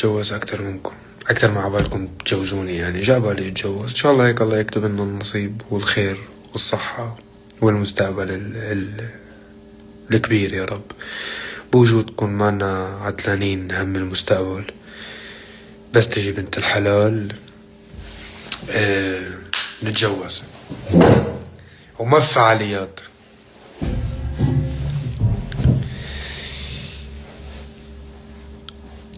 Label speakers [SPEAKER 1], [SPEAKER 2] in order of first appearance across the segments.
[SPEAKER 1] اتجوز اكتر منكم، اكتر ما عبالكم تجوزوني. يعني جا بالي اتجوز ان شاء الله، هيك الله يكتب لنا النصيب والخير والصحة والمستقبل الكبير يا رب. بوجودكم معنا عتلانين هم المستقبل، بس تجي بنت الحلال نتجوز وما في فعاليات.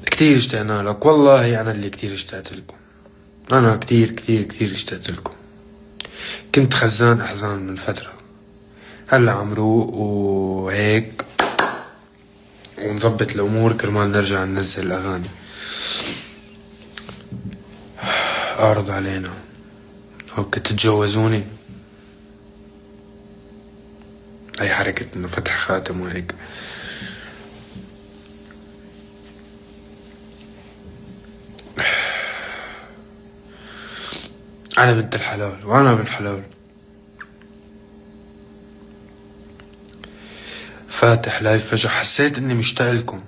[SPEAKER 1] كتير اشتقنا لك والله، انا اللي كتير اشتقت لكم، انا كتير كتير كتير اشتقت لكم. كنت خزان احزان من فترة، هلا عم روق وهيك ونظبط الامور كرمال نرجع ننزل الاغاني. اعرض علينا اوكي تتجوزوني، هي حركة انه فتح خاتم وهيك. انا بنت الحلال وانا ابن حلال، فاتح لايف فجأة حسيت اني مشتاق لكم،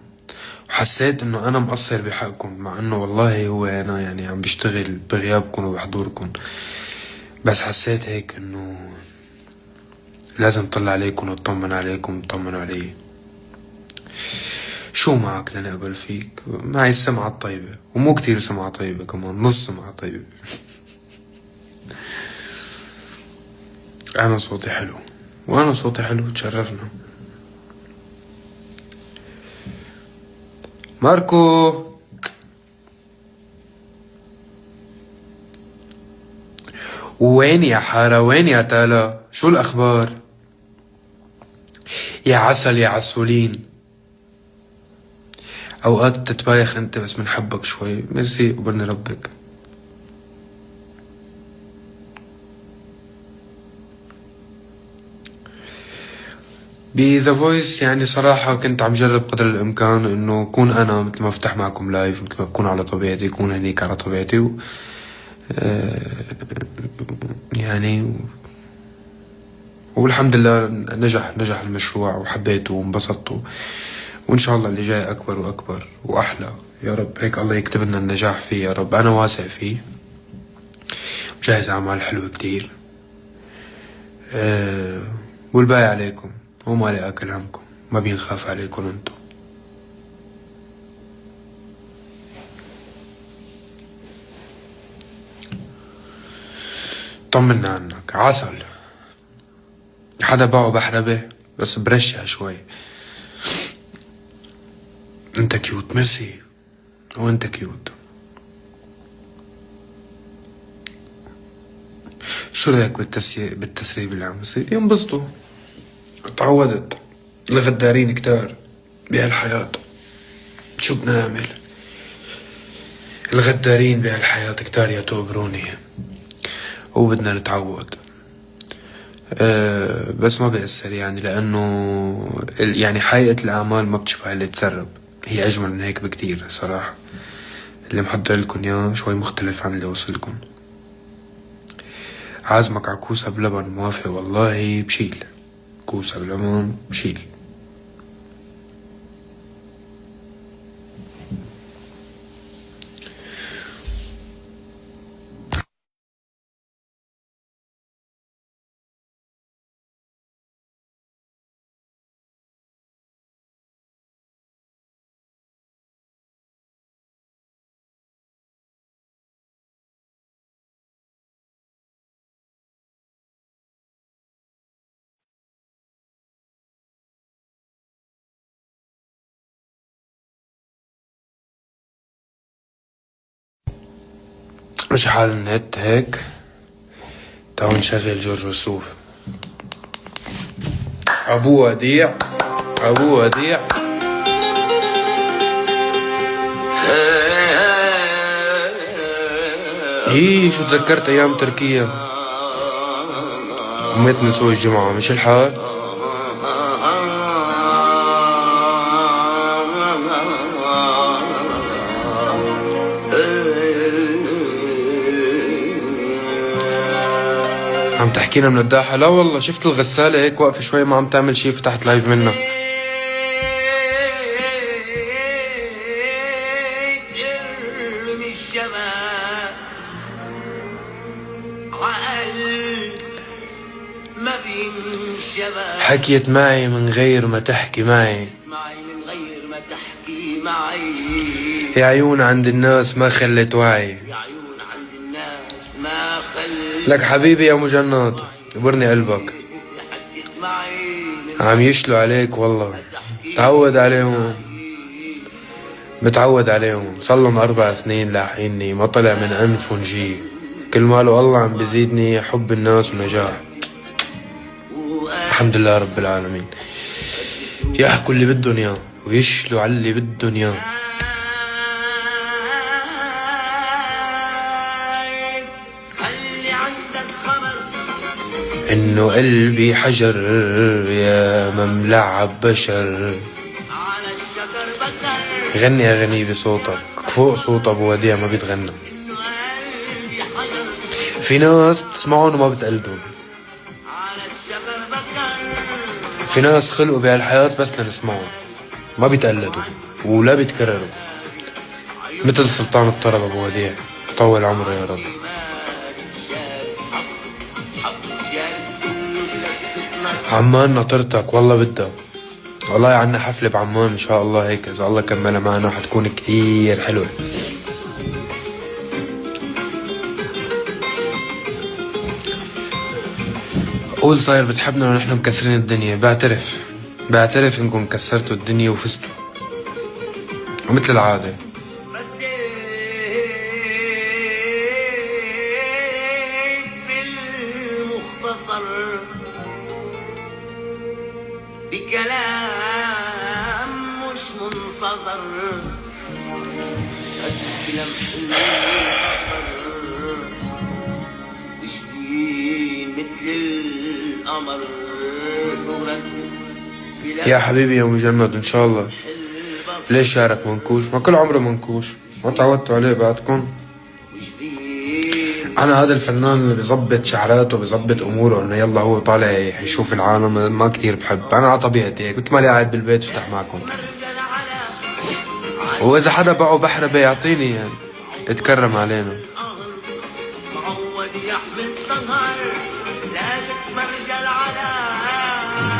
[SPEAKER 1] وحسيت انه انا مقصر بحقكم، مع انه والله هو انا يعني عم بشتغل بغيابكم وبحضوركم، بس حسيت هيك انه لازم طلع عليكم واطمن عليكم وتطمنوا علي. شو معك لنقبل فيك؟ معي السمعة الطيبة، ومو كتير سمعة طيبة كمان، نص سمعة طيبة. انا صوتي حلو، وانا صوتي حلو تشرفنا. ماركو وين يا حارة، وين يا تالا، شو الأخبار؟ يا عسل يا عسولين، أوقات بتتبايخ أنت بس منحبك شوي، ميرسي وبرني ربك. بذا فويس يعني صراحة كنت عم جرب قدر الإمكان إنه أكون أنا، مثل ما أفتح معكم لايف، مثل ما بكون على طبيعتي، أكون هنيك على طبيعتي يعني والحمد لله نجح المشروع وحبيته وانبسطت، وإن شاء الله اللي جاي أكبر وأكبر وأحلى يا رب. هيك الله يكتب لنا النجاح فيه يا رب، أنا واثق فيه، جاهز أعمال حلوة كتير. والباقي عليكم، وما لي أكل همكم، ما بينخاف عليكم انتو. طمنا عنك عسل، حدا باعه بحربة بس برشها شوي. انت كيوت ميرسي، وانت كيوت. شو رايك بالتسريب اللي عم بصير؟ ينبسطوا، تعودت، الغدارين كتار بهالحياة، شو بدنا نعمل؟ الغدارين بهالحياة كتار يا تقبروني، وبدنا نتعود. بس ما بيأثر يعني، لأنه يعني حقيقة الأعمال ما بتشبه اللي تسرب، هي أجمل من هيك بكتير صراحة. اللي محضر لكم إياه شوي مختلف عن اللي وصلكم. عازمك على كوسة بلبن، موافق والله بشيل كوسة بلبن بشيل. مش حال النت هيك، تعالوا نشغل جورج وسوف. أبو وديع، أبو وديع. شو تذكرت أيام تركيا، وميت نسوي الجمعة مش الحال. عم تحكينا من الداحة؟ لا والله، شفت الغسالة هيك واقفة شوي ما عم تعمل شي، فتحت لايف منها.
[SPEAKER 2] الشباب عقل ما بينشباب.
[SPEAKER 1] حكيت معي من غير ما تحكي معي،
[SPEAKER 2] من غير ما تحكي معي.
[SPEAKER 1] يا عيون عند الناس ما خلت وعي،
[SPEAKER 2] يا عيون عند الناس ما خلت.
[SPEAKER 1] لك حبيبي يا مجنط يبرني قلبك،
[SPEAKER 2] حكيت معي
[SPEAKER 1] عم يشلوا عليك والله، تعود عليهم متعود عليهم، صلن 4 سنين لاحقيني ما طلع من أنفهم جي، كل ماله الله عم بيزيدني حب الناس ونجاح. الحمد لله رب العالمين. يحكوا اللي بدهم اياه ويشلوا على اللي بدهم اياه.
[SPEAKER 2] خلي عندك خبر
[SPEAKER 1] انه قلبي حجر يا مملعب بشر.
[SPEAKER 2] على الشجر بكر.
[SPEAKER 1] غني اغاني بصوتك فوق صوت ابو وديع ما بيتغنى.
[SPEAKER 2] انه قلبي حجر.
[SPEAKER 1] في ناس تسمعهم وما بتقلدهم،
[SPEAKER 2] على الشجر بكر.
[SPEAKER 1] في ناس خلقوا بهالحياة بس لنسمعهم ما بيتقلدوا ولا بيتكرروا، مثل سلطان الطرب ابو وديع طول عمره يا رب. عمان ناطرتك والله بدها، والله عنا حفلة بعمان ان شاء الله، هيك اذا الله كملها معنا حتكون كتير حلوة. قول صاير بتحبنا ونحن مكسرين الدنيا، بعترف انكم كسرتوا الدنيا وفزتوا ومثل العادة.
[SPEAKER 2] بالمختصر بكلام مش منتظر لمح البصر تشبيه مثل القمر نورك.
[SPEAKER 1] يا حبيبي يا مجند ان شاء الله. ليش شعرك منكوش؟ ما كل عمره منكوش، ما تعودتوا عليه بعدكم. انا هذا الفنان اللي بيظبط شعراته بيظبط اموره انه يلا هو طالع يشوف العالم ما كتير بحب. انا على طبيعتي هيك، كنت مالي قاعد بالبيت افتح معكم، واذا حدا باعه بحربه يعطيني يعني اتكرم علينا.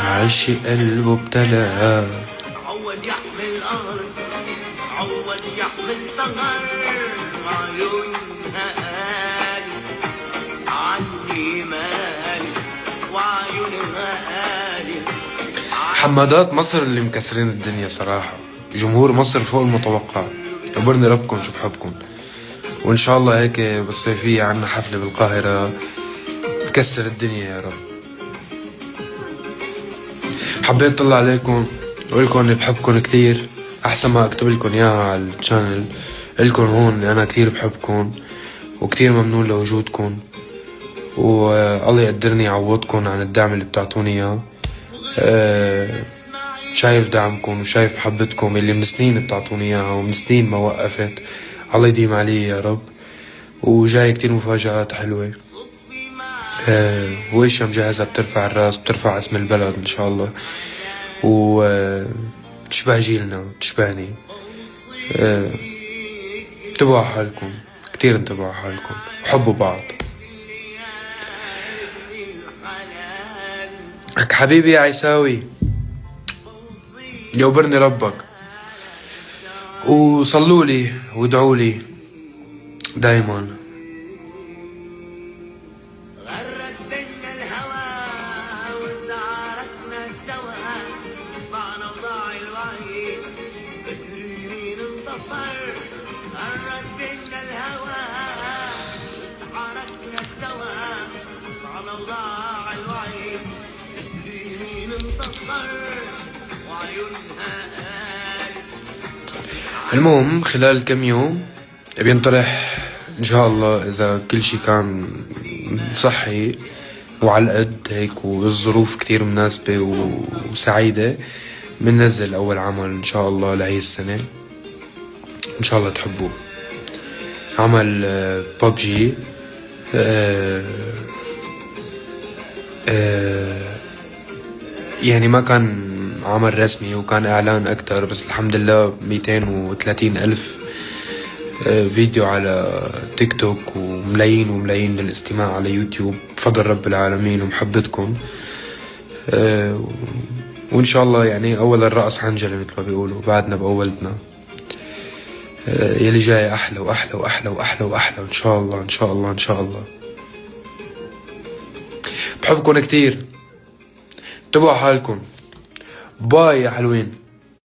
[SPEAKER 1] عشق قلبه ابتلى
[SPEAKER 2] عود يحمل أرض، عود يحمل صغر. عيونها قالي عني مالي، وعيونها قالي.
[SPEAKER 1] حمادات مصر اللي مكسرين الدنيا صراحة، جمهور مصر فوق المتوقع. يبرني ربكم شو بحبكم، وان شاء الله هيك بالصيفية عنا حفلة بالقاهرة تكسر الدنيا يا رب. حبيت طلع عليكم وقلكم اني بحبكم كتير، احسن ما اكتب لكم اياها على الشانل. قلكم هون انا كتير بحبكم وكتير ممنون لوجودكم، والله يقدرني يعوضكم عن الدعم اللي بتعطوني اياه. شايف دعمكم وشايف محبتكم اللي من سنين بتعطوني اياها ومن سنين ما وقفت، الله يديم علي يا رب. وجاي كتير مفاجآت حلوة، وإيشا مجهزة بترفع الراس، بترفع اسم البلد إن شاء الله، تشبه جيلنا تشبهني. انتبهوا على حالكم كتير، انتبهوا على حالكم وحبوا بعض. لك حبيبي يا عيساوي يوبرني ربك، وصلوا لي وادعوا لي دايما. المهم خلال كم يوم بينطرح ان شاء الله اذا كل شي كان صحي وعلى القد هيك والظروف كتير مناسبة وسعيدة، بننزل اول عمل ان شاء الله لهي السنة، ان شاء الله تحبوه. عمل ببجي يعني ما كان عمل رسمي وكان اعلان اكتر، بس الحمد لله 230,000 فيديو على تيك توك، وملايين وملايين للاستماع على يوتيوب بفضل رب العالمين ومحبتكم. وإن شاء الله يعني أول الرأس حنجلي مثل ما بيقولوا، بعدنا بأولتنا. يلي جاي أحلى وأحلى وأحلى وأحلى وأحلى إن شاء الله إن شاء الله إن شاء الله. بحبكم كتير، انتبهوا حالكم. باي يا حلوين.